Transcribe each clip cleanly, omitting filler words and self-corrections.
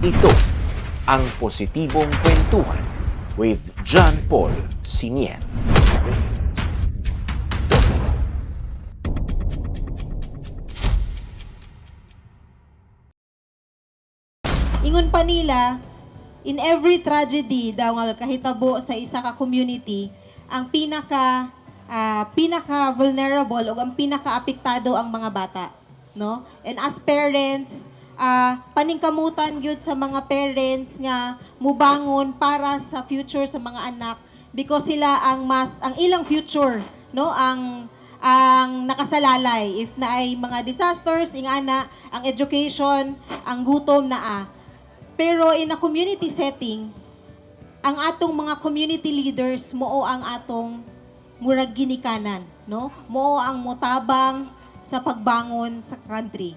Ito ang Positibong Kwentuhan with John Paul Sinier. Ingon pa nila, in every tragedy daw nga kahitabo sa isa ka community, ang pinaka vulnerable o ang pinaka apektado ang mga bata, no? And as parents, paningkamutan gyud sa mga parents nga mubangon para sa future sa mga anak because sila ang ilang future, no? Ang nakasalalay if na ay mga disasters ingana ang education, ang gutom naa. Pero in a community setting, ang atong mga community leaders mao ang atong murag ginikanan, no? Mao ang motabang sa pagbangon sa country.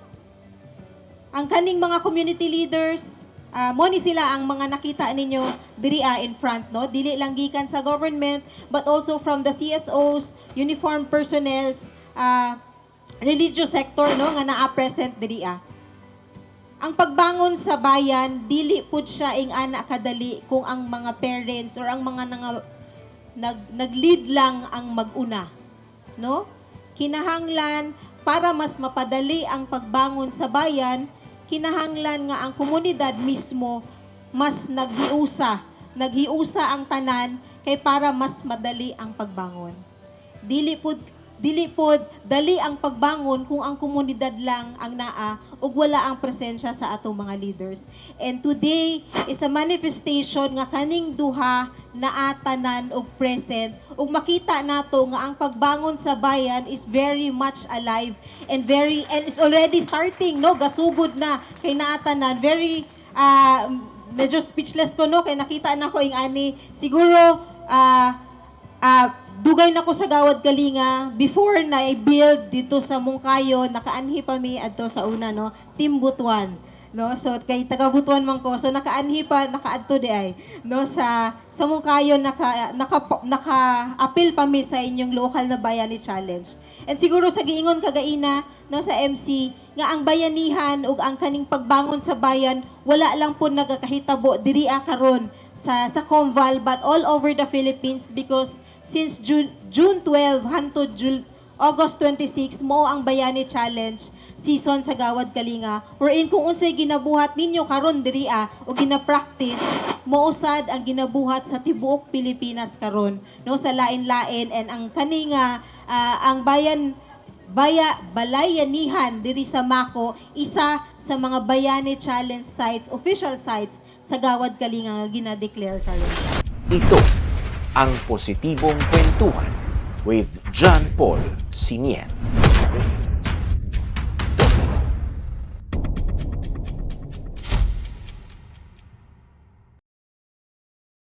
Ang kaning mga community leaders, mo ni sila ang mga nakita ninyo diri in front, no? Dili lang gikan sa government but also from the CSOs, uniformed personnel, religious sector, no, nga naa present diri. Ang pagbangon sa bayan, dili pud siya ana kadali kung ang mga parents or ang mga nag-lead lang ang mag-una, no? Kinahanglan para mas mapadali ang pagbangon sa bayan, kinahanglan nga ang komunidad mismo mas naghiusa ang tanan kay para mas madali ang pagbangon. Dili pod dali ang pagbangon kung ang komunidad lang ang naa ug wala ang presensya sa atong mga leaders. And today is a manifestation nga kaning duha naa tanan og present ug makita nato nga ang pagbangon sa bayan is very much alive and it's already starting, no? Gasugod na kay naa tanan. Very medyo speechless ko, no, kay nakita na ko ani siguro dugay na ko sa Gawad Kalinga before na i-build dito sa Mungkayo, nakaanhi pa mi adto sa una, no, Team Butuan, no? So kay taga Butuan man ko, so nakaanhi pa nakaadto di ay, no, sa Mungkayo naka-appeal pa mi sa inyong local na bayani challenge. And siguro sa giingon kagaina, no, sa MC nga ang bayanihan ug ang kaning pagbangon sa bayan wala lang po nagakahitabo diri karon sa Comval but all over the Philippines because since June 12 hangtod August 26 mo ang Bayani Challenge season sa Gawad Kalinga wherein kung unsay ginabuhat ninyo karon diri o gina-practice mo usad ang ginabuhat sa tibuok Pilipinas karon, no, sa lain-lain. And ang kaninga ang balayanihan diri sa Mako isa sa mga Bayani Challenge sites, official sites sa Gawad Kalinga nga gina-declare karon. Ito ang Positibong Kwentuhan with John Paul Sinier.